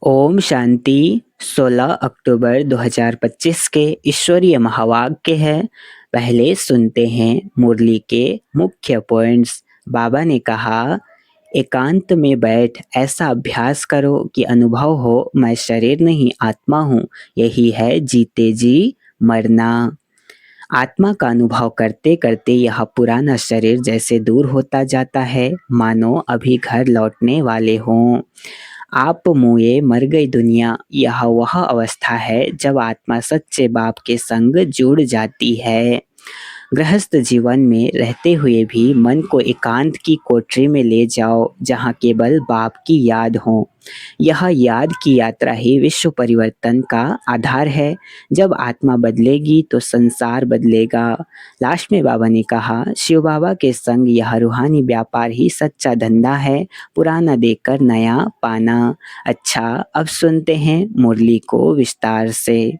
ओम शांति। 16 अक्टूबर 2025 के ईश्वरीय महावाक्य है। पहले सुनते हैं मुरली के मुख्य पॉइंट्स। बाबा ने कहा, एकांत में बैठ ऐसा अभ्यास करो कि अनुभव हो मैं शरीर नहीं आत्मा हूँ। यही है जीते जी मरना। आत्मा का अनुभव करते करते यह पुराना शरीर जैसे दूर होता जाता है, मानो अभी घर लौटने वाले हों। आप मुए मर गई दुनिया, यह वह अवस्था है जब आत्मा सच्चे बाप के संग जुड़ जाती है। गृहस्थ जीवन में रहते हुए भी मन को एकांत की कोठरी में ले जाओ जहाँ केवल बाप की याद हो। यह याद की यात्रा ही विश्व परिवर्तन का आधार है। जब आत्मा बदलेगी तो संसार बदलेगा। लास्ट में बाबा ने कहा, शिव बाबा के संग यह रूहानी व्यापार ही सच्चा धंधा है, पुराना देकर नया पाना। अच्छा, अब सुनते हैं मुरली को विस्तार से।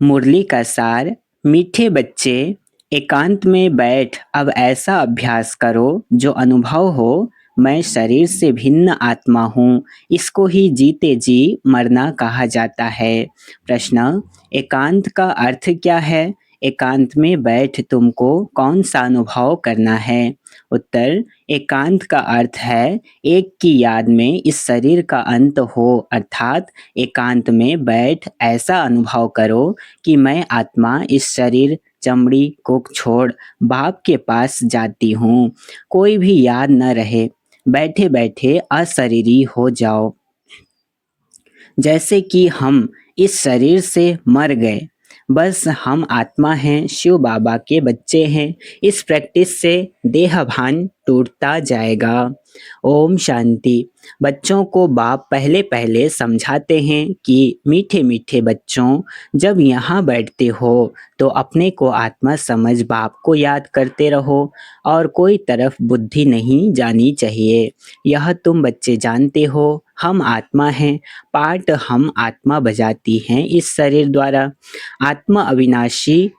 मुरली का सार। मीठे बच्चे, एकांत में बैठ अब ऐसा अभ्यास करो जो अनुभव हो मैं शरीर से भिन्न आत्मा हूँ। इसको ही जीते जी मरना कहा जाता है। प्रश्न, एकांत का अर्थ क्या है? एकांत में बैठ तुमको कौन सा अनुभव करना है? उत्तर, एकांत का अर्थ है एक की याद में इस शरीर का अंत हो, अर्थात एकांत में बैठ ऐसा अनुभव करो कि मैं आत्मा इस शरीर चमड़ी को छोड़ बाप के पास जाती हूँ। कोई भी याद न रहे, बैठे बैठे अशरीरी हो जाओ, जैसे कि हम इस शरीर से मर गए। बस हम आत्मा हैं, शिव बाबा के बच्चे हैं। इस प्रैक्टिस से देह भान टूटता जाएगा। ओम शांति। बच्चों को बाप पहले पहले समझाते हैं कि मीठे मीठे बच्चों, जब यहाँ बैठते हो तो अपने को आत्मा समझ बाप को याद करते रहो और कोई तरफ बुद्धि नहीं जानी चाहिए। यह तुम बच्चे जानते हो, हम आत्मा हैं। पाठ हम आत्मा बजाती हैं इस शरीर द्वारा। आत्मा अविनाशी,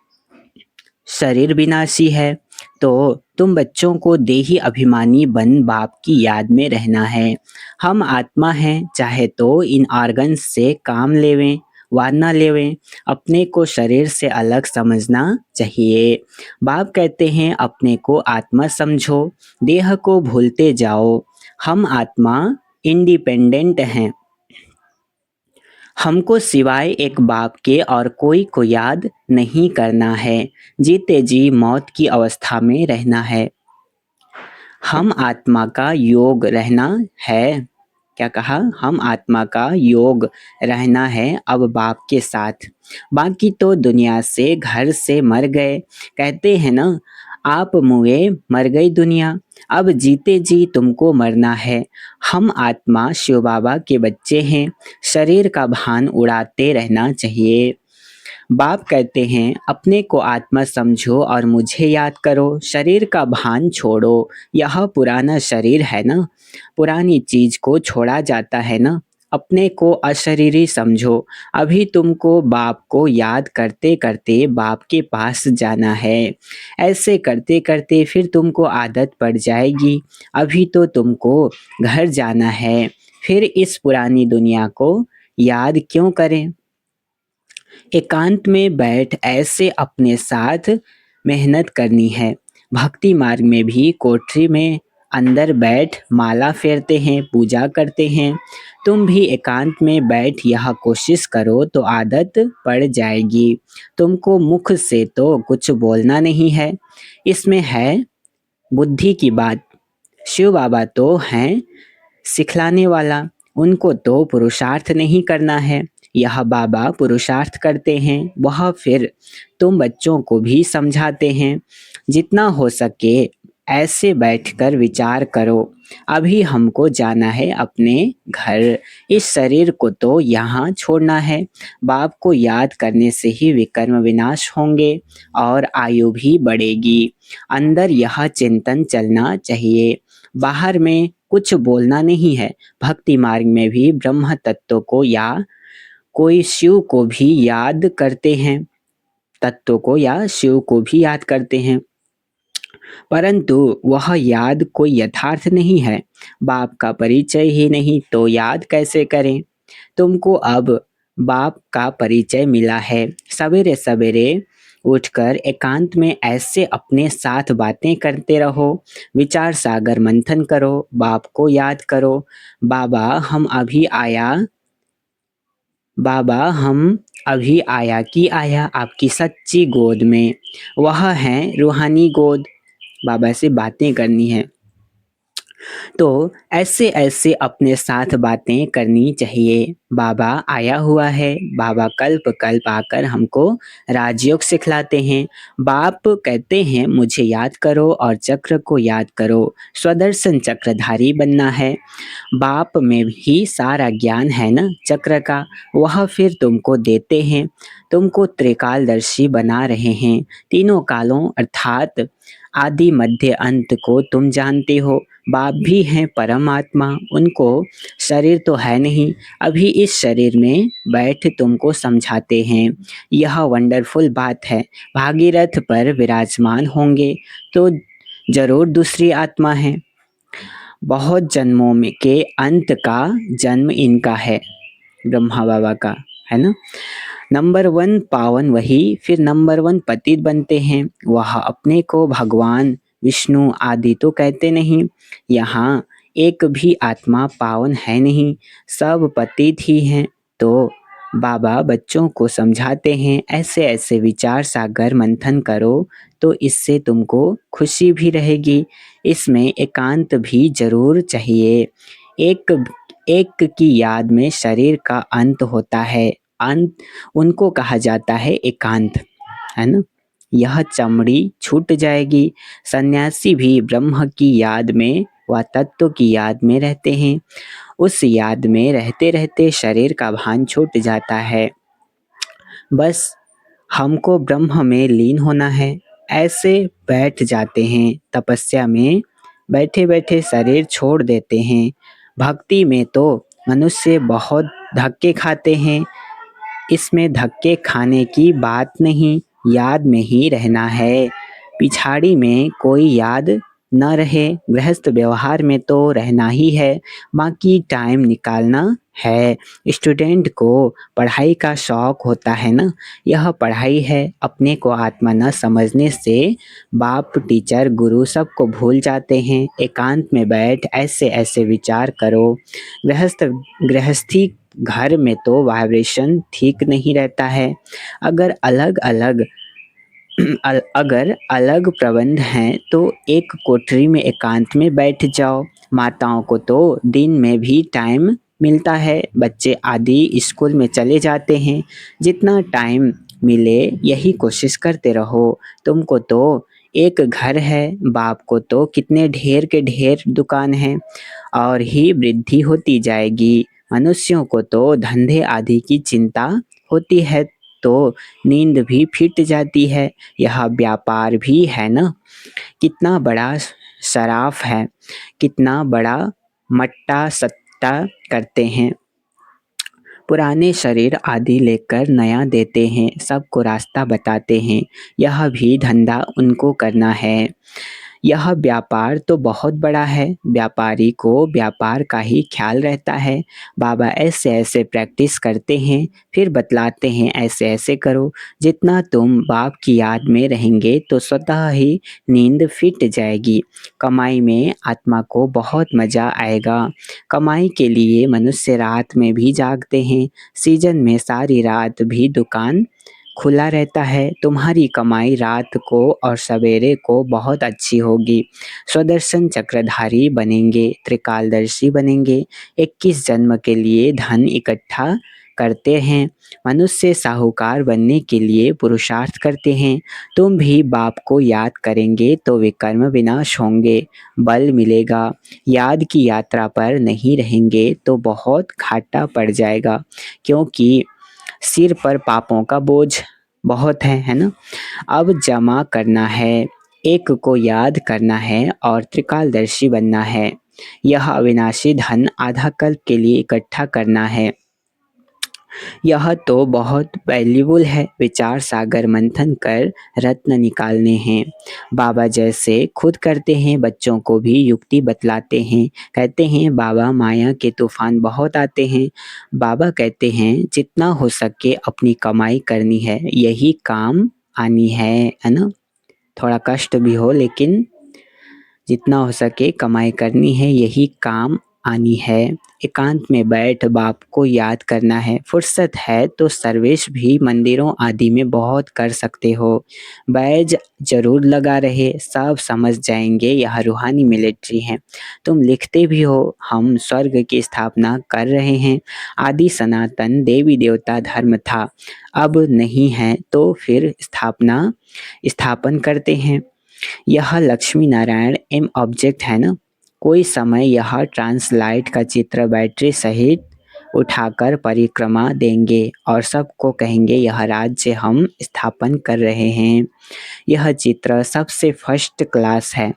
शरीर विनाशी है। तो तुम बच्चों को देही अभिमानी बन बाप की याद में रहना है। हम आत्मा हैं, चाहे तो इन ऑर्गन्स से काम लेवें व ना लेवें, अपने को शरीर से अलग समझना चाहिए। बाप कहते हैं अपने को आत्मा समझो, देह को भूलते जाओ। हम आत्मा इंडिपेंडेंट हैं। हमको सिवाय एक बाप के और कोई को याद नहीं करना है। जीते जी मौत की अवस्था में रहना है। हम आत्मा का योग रहना है। क्या कहा? हम आत्मा का योग रहना है अब बाप के साथ। बाकी तो दुनिया से घर से मर गए। कहते हैं ना, आप मुए मर गई दुनिया, अब जीते जी तुमको मरना है। हम आत्मा शिव बाबा के बच्चे हैं, शरीर का भान उड़ाते रहना चाहिए। बाप कहते हैं अपने को आत्मा समझो और मुझे याद करो, शरीर का भान छोड़ो। यह पुराना शरीर है ना, पुरानी चीज को छोड़ा जाता है ना। अपने को अशरीरी समझो। अभी तुमको बाप को याद करते करते बाप के पास जाना है। ऐसे करते करते फिर तुमको आदत पड़ जाएगी। अभी तो तुमको घर जाना है, फिर इस पुरानी दुनिया को याद क्यों करें? एकांत में बैठ ऐसे अपने साथ मेहनत करनी है। भक्ति मार्ग में भी कोठरी में अंदर बैठ माला फेरते हैं, पूजा करते हैं। तुम भी एकांत में बैठ यह कोशिश करो तो आदत पड़ जाएगी। तुमको मुख से तो कुछ बोलना नहीं है, इसमें है बुद्धि की बात। शिव बाबा तो हैं सिखलाने वाला, उनको तो पुरुषार्थ नहीं करना है। यह बाबा पुरुषार्थ करते हैं, वह फिर तुम बच्चों को भी समझाते हैं। जितना हो सके ऐसे बैठकर विचार करो। अभी हमको जाना है अपने घर, इस शरीर को तो यहाँ छोड़ना है। बाप को याद करने से ही विकर्म विनाश होंगे और आयु भी बढ़ेगी। अंदर यह चिंतन चलना चाहिए, बाहर में कुछ बोलना नहीं है। भक्ति मार्ग में भी ब्रह्म तत्व को या कोई शिव को भी याद करते हैं, तत्व को या शिव को भी याद करते हैं, परंतु वह याद कोई यथार्थ नहीं है। बाप का परिचय ही नहीं तो याद कैसे करें? तुमको अब बाप का परिचय मिला है। सवेरे सवेरे उठकर एकांत में ऐसे अपने साथ बातें करते रहो, विचार सागर मंथन करो, बाप को याद करो। बाबा हम अभी आया बाबा हम अभी आया कि आया आपकी सच्ची गोद में। वह है रूहानी गोद। बाबा से बातें करनी है तो ऐसे ऐसे अपने साथ बातें करनी चाहिए। बाबा आया हुआ है, बाबा कल्प कल्प आकर हमको राजयोग सिखलाते हैं। बाप कहते हैं मुझे याद करो और चक्र को याद करो, स्वदर्शन चक्रधारी बनना है। बाप में ही सारा ज्ञान है ना चक्र का, वह फिर तुमको देते हैं। तुमको त्रिकालदर्शी बना रहे हैं। तीनों कालों अर्थात आदि मध्य अंत को तुम जानते हो। बाप भी हैं परमात्मा, उनको शरीर तो है नहीं, अभी इस शरीर में बैठ तुमको समझाते हैं। यह वंडरफुल बात है। भागीरथ पर विराजमान होंगे तो जरूर दूसरी आत्मा है। बहुत जन्मों में के अंत का जन्म इनका है, ब्रह्मा बाबा का, है ना। नंबर वन पावन वही फिर नंबर वन पतित बनते हैं। वह अपने को भगवान विष्णु आदि तो कहते नहीं। यहाँ एक भी आत्मा पावन है नहीं, सब पतित ही हैं। तो बाबा बच्चों को समझाते हैं ऐसे ऐसे विचार सागर मंथन करो, तो इससे तुमको खुशी भी रहेगी। इसमें एकांत भी जरूर चाहिए। एक एक की याद में शरीर का अंत होता है। अंत उनको कहा जाता है एकांत, है ना। यह चमड़ी छूट जाएगी। सन्यासी भी ब्रह्म की याद में व तत्व की याद में रहते हैं। उस याद में रहते रहते शरीर का भान छूट जाता है। बस हमको ब्रह्म में लीन होना है। ऐसे बैठ जाते हैं तपस्या में, बैठे बैठे शरीर छोड़ देते हैं। भक्ति में तो मनुष्य बहुत धक्के खाते हैं। इसमें धक्के खाने की बात नहीं, याद में ही रहना है। पिछाड़ी में कोई याद न रहे। गृहस्थ व्यवहार में तो रहना ही है, बाकी टाइम निकालना है। स्टूडेंट को पढ़ाई का शौक होता है ना, यह पढ़ाई है। अपने को आत्मा न समझने से बाप टीचर गुरु सबको भूल जाते हैं। एकांत में बैठ ऐसे ऐसे विचार करो। गृहस्थी घर में तो वाइब्रेशन ठीक नहीं रहता है। अगर अलग अलग अगर अलग प्रबंध हैं तो एक कोठरी में एकांत में बैठ जाओ। माताओं को तो दिन में भी टाइम मिलता है, बच्चे आदि स्कूल में चले जाते हैं। जितना टाइम मिले यही कोशिश करते रहो। तुमको तो एक घर है, बाप को तो कितने ढेर के ढेर दुकान हैं, और ही वृद्धि होती जाएगी। मनुष्यों को तो धंधे आदि की चिंता होती है तो नींद भी फिट जाती है। यह व्यापार भी है ना। कितना बड़ा सराफ है, कितना बड़ा मट्टा सट्टा करते हैं। पुराने शरीर आदि लेकर नया देते हैं, सबको रास्ता बताते हैं। यह भी धंधा उनको करना है। यह व्यापार तो बहुत बड़ा है, व्यापारी को व्यापार का ही ख्याल रहता है। बाबा ऐसे ऐसे प्रैक्टिस करते हैं, फिर बतलाते हैं ऐसे ऐसे करो। जितना तुम बाप की याद में रहेंगे तो स्वतः ही नींद फिट जाएगी। कमाई में आत्मा को बहुत मज़ा आएगा। कमाई के लिए मनुष्य रात में भी जागते हैं। सीजन में सारी रात भी दुकान खुला रहता है। तुम्हारी कमाई रात को और सवेरे को बहुत अच्छी होगी। स्वदर्शन चक्रधारी बनेंगे, त्रिकालदर्शी बनेंगे। 21 जन्म के लिए धन इकट्ठा करते हैं। मनुष्य साहूकार बनने के लिए पुरुषार्थ करते हैं। तुम भी बाप को याद करेंगे तो विकर्म विनाश होंगे, बल मिलेगा। याद की यात्रा पर नहीं रहेंगे तो बहुत घाटा पड़ जाएगा, क्योंकि सिर पर पापों का बोझ बहुत है ना। अब जमा करना है, एक को याद करना है और त्रिकालदर्शी बनना है। यह अविनाशी धन आधा कल्प के लिए इकट्ठा करना है। यह तो बहुत वैल्यूबल है। विचार सागर मंथन कर रत्न निकालने हैं। बाबा जैसे खुद करते हैं, बच्चों को भी युक्ति बतलाते हैं। कहते हैं बाबा माया के तूफान बहुत आते हैं। बाबा कहते हैं जितना हो सके अपनी कमाई करनी है, यही काम आनी है ना। थोड़ा कष्ट भी हो लेकिन जितना हो सके कमाई करनी है, यही काम आनी है। एकांत में बैठ बाप को याद करना है। फुर्सत है तो सर्वेश भी मंदिरों आदि में बहुत कर सकते हो। बैज जरूर लगा रहे, सब समझ जाएंगे यह रूहानी मिलिट्री है। तुम लिखते भी हो हम स्वर्ग की स्थापना कर रहे हैं। आदि सनातन देवी देवता धर्म था, अब नहीं है तो फिर स्थापन करते हैं। यह लक्ष्मी नारायण एम ऑब्जेक्ट है ना। कोई समय यह ट्रांसलाइट का चित्र बैटरी सहित उठाकर परिक्रमा देंगे और सबको कहेंगे यह राज्य हम स्थापन कर रहे हैं। यह चित्र सबसे फर्स्ट क्लास है।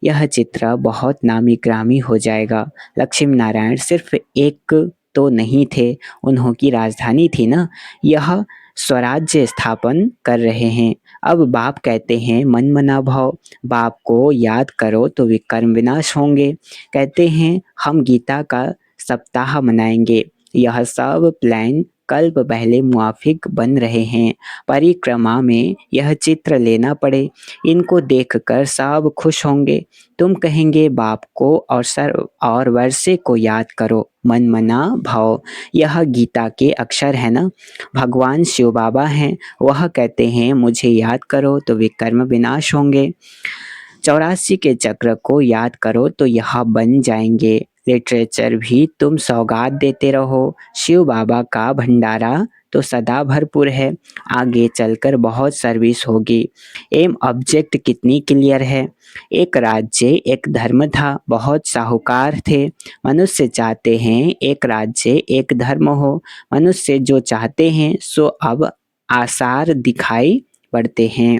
यह चित्र बहुत नामी ग्रामी हो जाएगा। लक्ष्मी नारायण सिर्फ एक तो नहीं थे, उन्हों की राजधानी थी ना। यह स्वराज्य स्थापन कर रहे हैं। अब बाप कहते हैं मन मना भाव, बाप को याद करो तो विकर्म विनाश होंगे। कहते हैं हम गीता का सप्ताह मनाएंगे। यह सब प्लान कल्प पहले मुआफिक बन रहे हैं। परिक्रमा में यह चित्र लेना पड़े, इनको देखकर सब खुश होंगे। तुम कहेंगे बाप को और वर्षे को याद करो। मन मना भाव, यह गीता के अक्षर है ना। भगवान शिव बाबा हैं, वह कहते हैं मुझे याद करो तो विकर्म विनाश होंगे। 84 के चक्र को याद करो तो यह बन जाएंगे। लिटरेचर भी तुम सौगात देते रहो। शिव बाबा का भंडारा तो सदा भरपूर है, आगे चलकर बहुत सर्विस होगी। एम ऑब्जेक्ट कितनी क्लियर है। एक राज्य एक धर्म था, बहुत साहूकार थे। मनुष्य चाहते हैं एक राज्य एक धर्म हो। मनुष्य जो चाहते हैं सो अब आसार दिखाई पड़ते हैं।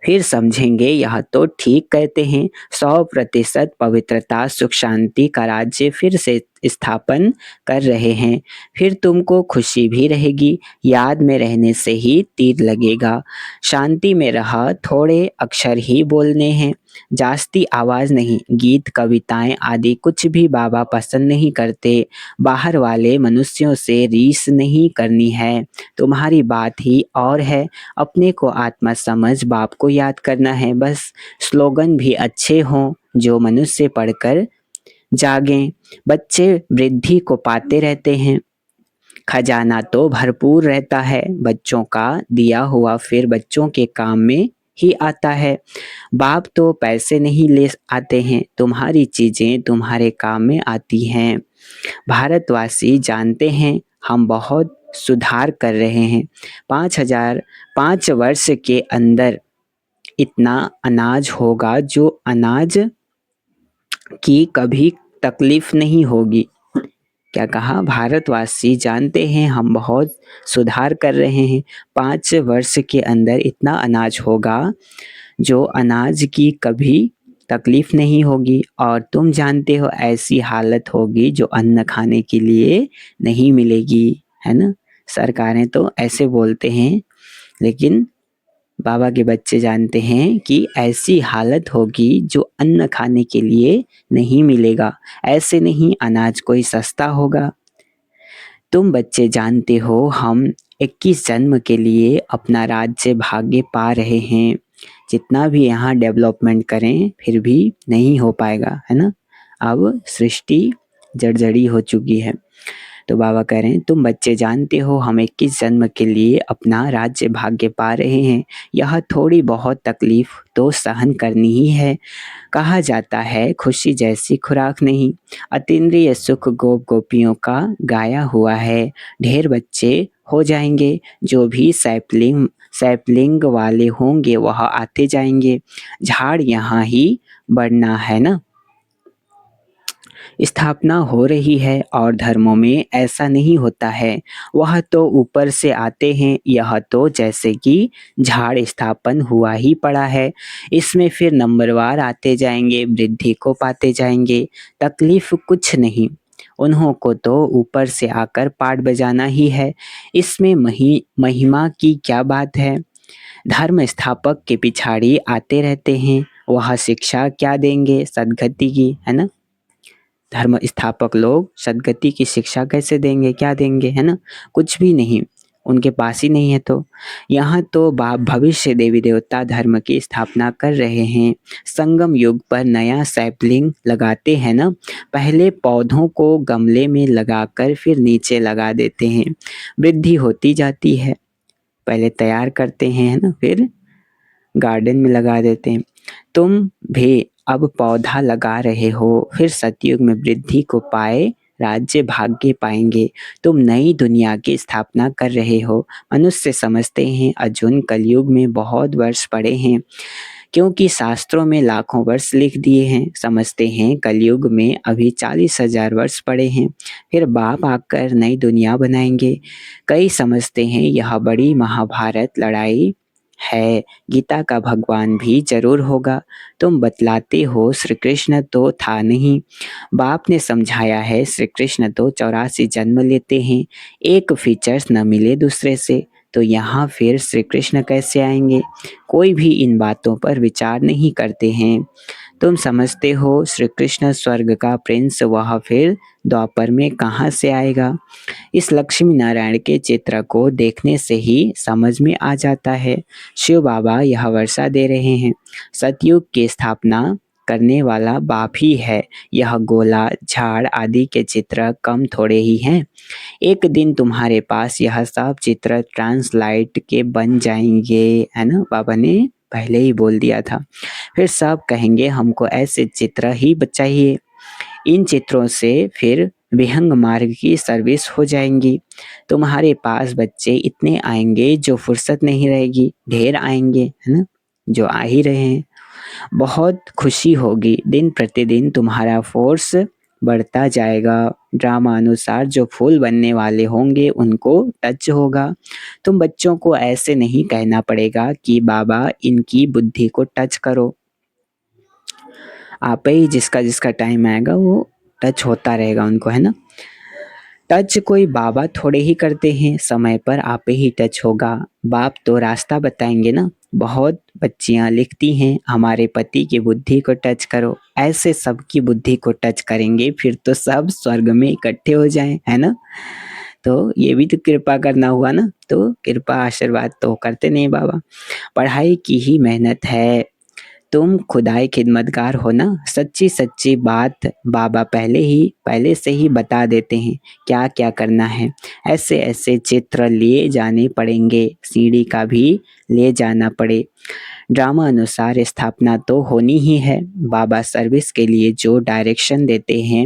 फिर समझेंगे यह तो ठीक कहते हैं। 100% पवित्रता सुख शांति का राज्य फिर से स्थापन कर रहे हैं। फिर तुमको खुशी भी रहेगी। याद में रहने से ही तीर लगेगा। शांति में रहा, थोड़े अक्षर ही बोलने हैं, जास्ती आवाज नहीं। गीत कविताएं आदि कुछ भी बाबा पसंद नहीं करते। बाहर वाले मनुष्यों से रीस नहीं करनी है। तुम्हारी बात ही और है। अपने को आत्मा समझ बाप को याद करना है बस। स्लोगन भी अच्छे हों जो मनुष्य पढ़कर जागें। बच्चे वृद्धि को पाते रहते हैं, खजाना तो भरपूर रहता है। बच्चों का दिया हुआ फिर बच्चों के काम में ही आता है। बाप तो पैसे नहीं ले आते हैं, तुम्हारी चीजें तुम्हारे काम में आती हैं। भारतवासी जानते हैं हम बहुत सुधार कर रहे हैं। 5 वर्ष के अंदर इतना अनाज होगा जो अनाज की कभी तकलीफ नहीं होगी। क्या कहा? भारतवासी जानते हैं हम बहुत सुधार कर रहे हैं। 5 वर्ष के अंदर इतना अनाज होगा जो अनाज की कभी तकलीफ नहीं होगी। और तुम जानते हो ऐसी हालत होगी जो अन्न खाने के लिए नहीं मिलेगी, है ना। सरकारें तो ऐसे बोलते हैं, लेकिन बाबा के बच्चे जानते हैं कि ऐसी हालत होगी जो अन्न खाने के लिए नहीं मिलेगा। ऐसे नहीं अनाज कोई सस्ता होगा। तुम बच्चे जानते हो हम 21 जन्म के लिए अपना राज्य भाग्य पा रहे हैं। जितना भी यहाँ डेवलपमेंट करें फिर भी नहीं हो पाएगा, है ना। अब सृष्टि जर्जरी हो चुकी है। तो बाबा कह रहे हैं तुम बच्चे जानते हो हम 21 जन्म के लिए अपना राज्य भाग्य पा रहे हैं। यह थोड़ी बहुत तकलीफ तो सहन करनी ही है। कहा जाता है खुशी जैसी खुराक नहीं। अतीन्द्रिय सुख गोप गोपियों का गाया हुआ है। ढेर बच्चे हो जाएंगे, जो भी सैपलिंग वाले होंगे वह आते जाएंगे। झाड़ यहाँ ही बढ़ना है ना। स्थापना हो रही है और धर्मों में ऐसा नहीं होता है। वह तो ऊपर से आते हैं, यह तो जैसे कि झाड़ स्थापन हुआ ही पड़ा है। इसमें फिर नंबरवार आते जाएंगे, वृद्धि को पाते जाएंगे। तकलीफ कुछ नहीं। उन्हों को तो ऊपर से आकर पाठ बजाना ही है, इसमें महिमा की क्या बात है। धर्म स्थापक के पिछाड़ी आते रहते हैं, वह शिक्षा क्या देंगे सद्गति की, है ना। धर्म स्थापक लोग सद्गति की शिक्षा कैसे देंगे, क्या देंगे, है ना। कुछ भी नहीं, उनके पास ही नहीं है। तो यहाँ तो बाप भविष्य देवी देवता धर्म की स्थापना कर रहे हैं। संगम युग पर नया सैपलिंग लगाते हैं ना, पहले पौधों को गमले में लगाकर फिर नीचे लगा देते हैं, वृद्धि होती जाती है। पहले तैयार करते हैं, है ना, फिर गार्डन में लगा देते हैं। तुम भी अब पौधा लगा रहे हो, फिर सतयुग में वृद्धि को पाए राज्य भाग्य पाएंगे। तुम नई दुनिया की स्थापना कर रहे हो। मनुष्य समझते हैं अर्जुन कलयुग में बहुत वर्ष पड़े हैं, क्योंकि शास्त्रों में लाखों वर्ष लिख दिए हैं। समझते हैं कलयुग में अभी 40,000 वर्ष पड़े हैं, फिर बाप आकर नई दुनिया बनाएंगे। कई समझते हैं यह बड़ी महाभारत लड़ाई है, गीता का भगवान भी जरूर होगा। तुम बतलाते हो श्री कृष्ण तो था नहीं, बाप ने समझाया है श्री कृष्ण तो 84 जन्म लेते हैं, एक फीचर्स न मिले दूसरे से, तो यहाँ फिर श्री कृष्ण कैसे आएंगे। कोई भी इन बातों पर विचार नहीं करते हैं। तुम समझते हो श्री कृष्ण स्वर्ग का प्रिंस, वह फिर द्वापर में कहाँ से आएगा। इस लक्ष्मी नारायण के चित्र को देखने से ही समझ में आ जाता है। शिव बाबा यह वर्षा दे रहे हैं, सतयुग की स्थापना करने वाला बाप ही है। यह गोला झाड़ आदि के चित्र कम थोड़े ही हैं। एक दिन तुम्हारे पास यह सब चित्र ट्रांसलाइट के बन जाएंगे, है ना, बाबा ने पहले ही बोल दिया था। फिर सब कहेंगे हमको ऐसे चित्र ही चाहिए। इन चित्रों से फिर विहंग मार्ग की सर्विस हो जाएंगी। तुम्हारे पास बच्चे इतने आएंगे जो फुर्सत नहीं रहेगी, ढेर आएंगे, है ना, जो आ ही रहे हैं। बहुत खुशी होगी, दिन प्रतिदिन तुम्हारा फोर्स बढ़ता जाएगा। ड्रामा अनुसार जो फूल बनने वाले होंगे उनको टच होगा। तुम बच्चों को ऐसे नहीं कहना पड़ेगा कि बाबा इनकी बुद्धि को टच करो, आप ही जिसका जिसका टाइम आएगा वो टच होता रहेगा उनको, है ना। टच कोई बाबा थोड़े ही करते हैं, समय पर आप ही टच होगा। बाप तो रास्ता बताएंगे ना। बहुत बच्चियां लिखती हैं हमारे पति की बुद्धि को टच करो, ऐसे सबकी बुद्धि को टच करेंगे फिर तो सब स्वर्ग में इकट्ठे हो जाएं, है ना। तो ये भी तो कृपा करना हुआ ना, तो कृपा आशीर्वाद तो करते नहीं बाबा। पढ़ाई की ही मेहनत है, तुम खुदाई खिदमतगार हो ना। सच्ची सच्ची बात बाबा पहले से ही बता देते हैं क्या क्या करना है। ऐसे ऐसे चित्र लिए जाने पड़ेंगे, सीढ़ी का भी ले जाना पड़े। ड्रामा अनुसार स्थापना तो होनी ही है। बाबा सर्विस के लिए जो डायरेक्शन देते हैं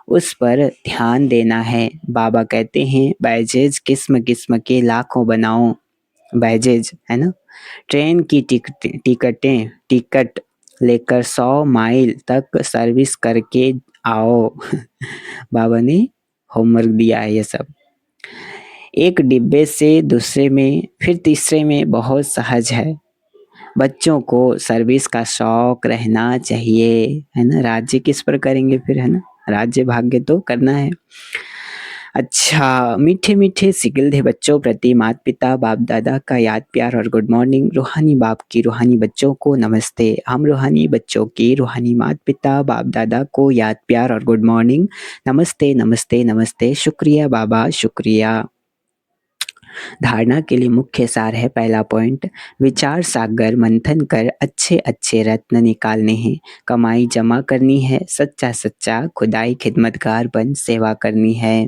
उस पर ध्यान देना है। बाबा कहते हैं बैजेज किस्म किस्म के लाखों बनाओ, बैजेज, है ना। ट्रेन की टिकट लेकर 100 माइल तक सर्विस करके आओ। बाबा ने होमवर्क दिया है ये सब। एक डिब्बे से दूसरे में फिर तीसरे में बहुत सहज है। बच्चों को सर्विस का शौक रहना चाहिए, है ना। राज्य किस पर करेंगे फिर, है ना, राज्य भाग्य तो करना है। अच्छा, मीठे मीठे सिगिल्दे बच्चों प्रति माता पिता बाप दादा का याद प्यार और गुड मॉर्निंग। रूहानी बाप की रूहानी बच्चों को नमस्ते। हम रूहानी बच्चों की रूहानी माता पिता बाप दादा को याद प्यार और गुड मॉर्निंग। नमस्ते नमस्ते नमस्ते, शुक्रिया बाबा शुक्रिया। धारणा के लिए मुख्य सार है, पहला पॉइंट, विचार सागर मंथन कर अच्छे अच्छे रत्न निकालने हैं। कमाई जमा करनी है, सच्चा सच्चा खुदाई खिदमतगार बन सेवा करनी है।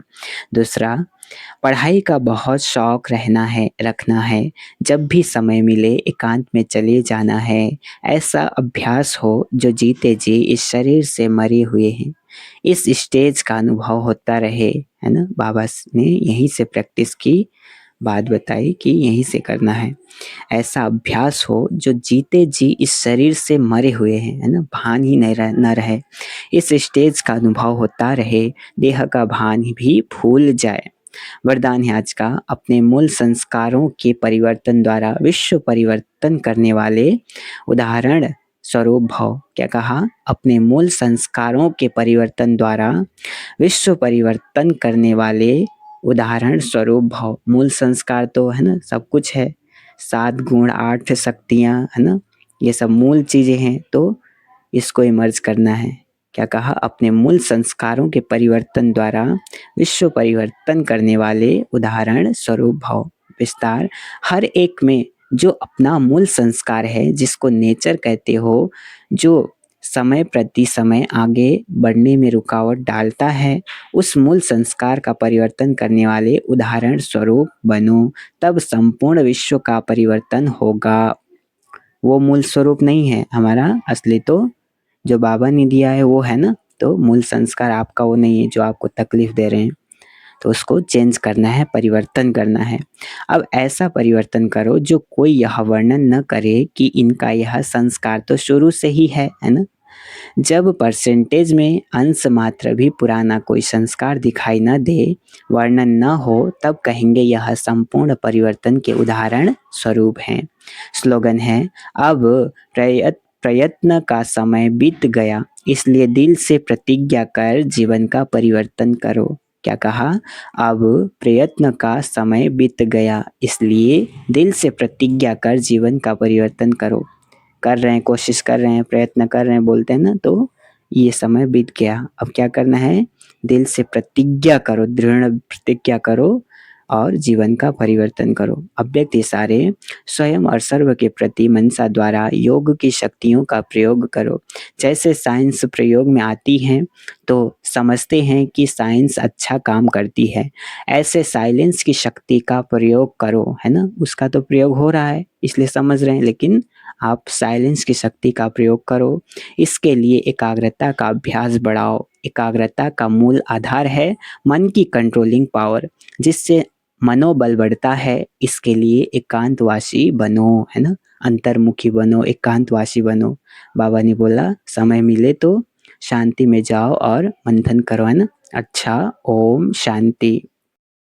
दूसरा, पढ़ाई का बहुत शौक रखना है। जब भी समय मिले एकांत में चले जाना है। ऐसा अभ्यास हो जो जीते जी इस शरीर से मरे हुए हैं, इस स्टेज का अनुभव होता रहे, है ना। बाबा ने यहीं से प्रैक्टिस की बात बताई कि यहीं से करना है। ऐसा अभ्यास हो जो जीते जी इस शरीर से मरे हुए हैं, है ना, भान ही न रहे, इस स्टेज का अनुभव होता रहे, देह का भान भी भूल जाए। वरदान है आज का, अपने मूल संस्कारों के परिवर्तन द्वारा विश्व परिवर्तन करने वाले उदाहरण स्वरूप भव। क्या कहा? अपने मूल संस्कारों के परिवर्तन द्वारा विश्व परिवर्तन करने वाले उदाहरण स्वरूप भव। मूल संस्कार तो है ना, सब कुछ है, 7 गुण 8 शक्तियाँ है ना, ये सब मूल चीज़ें हैं, तो इसको इमर्ज करना है। क्या कहा? अपने मूल संस्कारों के परिवर्तन द्वारा विश्व परिवर्तन करने वाले उदाहरण स्वरूप भव। विस्तार, हर एक में जो अपना मूल संस्कार है, जिसको नेचर कहते हो, जो समय प्रति समय आगे बढ़ने में रुकावट डालता है, उस मूल संस्कार का परिवर्तन करने वाले उदाहरण स्वरूप बनो, तब संपूर्ण विश्व का परिवर्तन होगा। वो मूल स्वरूप नहीं है हमारा असली, तो जो बाबा ने दिया है वो है ना, तो मूल संस्कार आपका वो नहीं है जो आपको तकलीफ दे रहे हैं, तो उसको चेंज करना है, परिवर्तन करना है। अब ऐसा परिवर्तन करो जो कोई यह वर्णन न करे कि इनका यह संस्कार तो शुरू से ही है ना। जब परसेंटेज में अंश मात्र भी पुराना कोई संस्कार दिखाई न दे, वर्णन न हो, तब कहेंगे यह संपूर्ण परिवर्तन के उदाहरण स्वरूप हैं। स्लोगन है, अब प्रयत्न का समय बीत गया, इसलिए दिल से प्रतिज्ञा कर जीवन का परिवर्तन करो। क्या कहा? अब प्रयत्न का समय बीत गया, इसलिए दिल से प्रतिज्ञा कर जीवन का परिवर्तन करो। कर रहे हैं, कोशिश कर रहे हैं, प्रयत्न कर रहे हैं, बोलते हैं ना, तो ये समय बीत गया, अब क्या करना है? दिल से प्रतिज्ञा करो, दृढ़ प्रतिज्ञा करो और जीवन का परिवर्तन करो। अव्यक्त इशारे स्वयं और सर्व के प्रति मनसा द्वारा योग की शक्तियों का प्रयोग करो। जैसे साइंस प्रयोग में आती हैं तो समझते हैं कि साइंस अच्छा काम करती है, ऐसे साइलेंस की शक्ति का प्रयोग करो, है ना। उसका तो प्रयोग हो रहा है इसलिए समझ रहे हैं, लेकिन आप साइलेंस की शक्ति का प्रयोग करो। इसके लिए एकाग्रता का अभ्यास बढ़ाओ। एकाग्रता का मूल आधार है मन की कंट्रोलिंग पावर, जिससे मनोबल बढ़ता है। इसके लिए एकांतवासी बनो, है ना, अंतर्मुखी बनो, एकांतवासी बनो। बाबा ने बोला समय मिले तो शांति में जाओ और मंथन करो, है ना। अच्छा, ओम शांति।